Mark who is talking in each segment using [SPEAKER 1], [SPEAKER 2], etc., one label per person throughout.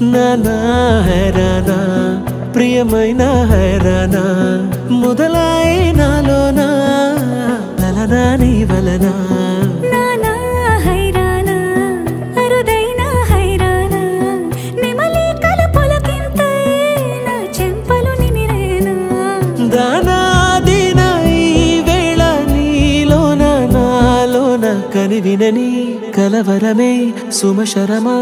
[SPEAKER 1] నానా హైరానా ప్రియమైన హైరానా మొదలై నాలోనా లలనా నీ వలనా
[SPEAKER 2] నానా హైరానా అరుదైన హైరానా నిమలి కలుపులకింతై నా చెంపలు నిమిరేనా
[SPEAKER 1] దానా దినా ఈ వేళ నీలోన నాలోన కనివినని కలవరమే సుమశరమా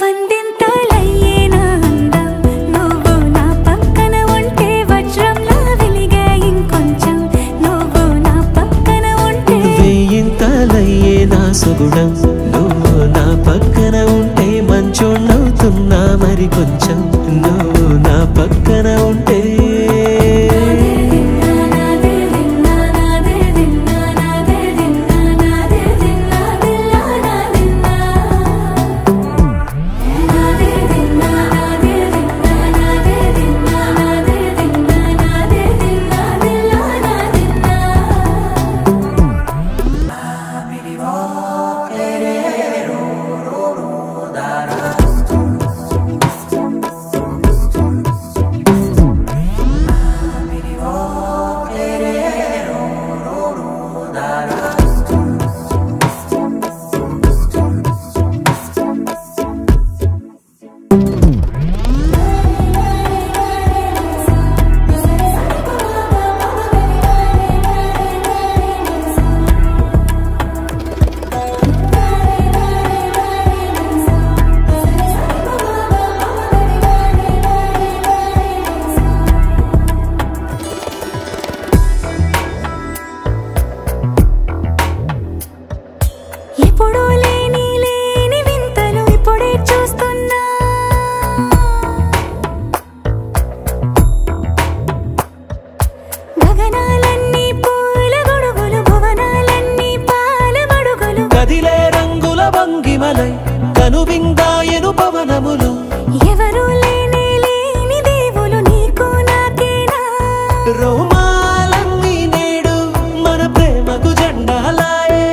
[SPEAKER 2] వందింతలయ్యేనా అందం నువ్వు నా పక్కన ఉంటే వజ్రంలా వెలిగే ఇంకొంచెం నువ్వు నా పక్కన ఉంటే
[SPEAKER 1] వేయింతలయ్యేనా సుగుణం నువ్వు నా పక్కన ఉంటే మంచోణ్ణవుతున్నా మరి కొంచెం నువ్వు నా పక్కన ఉంటే
[SPEAKER 2] ఎప్పుడూ లేని వింతలు ఇప్పుడే చూస్తున్నా గగనాలన్నీ పూల గొడుగులు భువనాలన్నీ పాల మడుగులు
[SPEAKER 1] కదిలే రంగుల భంగిమలై కనువిందాయను పవనములు
[SPEAKER 2] ఎవరు లేని దేవులు నీకు నాకేనా
[SPEAKER 1] రోమాలన్నీ నేడు మన ప్రేమకు జెండాలాయే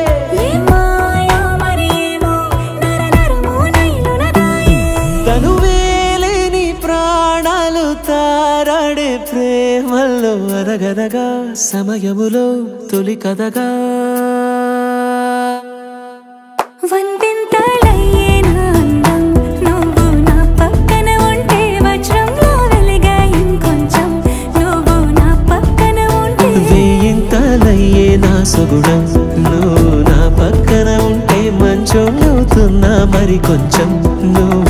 [SPEAKER 2] మాయా మరేమో నరనరమో నైలునదాయే
[SPEAKER 1] తనువేలేని ప్రాణాలు తారాడే ప్రేమల్లో అరగదగా సమయములో తొలి కథగా
[SPEAKER 2] వందింతలయ్యేనా అందం నువ్వు నా పక్కన ఉంటే వజ్రంలా వెలిగే ఇంకొంచెం నువ్వు నా పక్కన ఉంటే
[SPEAKER 1] వేయింతలయ్యేనా సుగుణం నువ్వు నా పక్కన ఉంటే మంచోణ్ణవుతున్నా మరి కొంచెం నువ్వు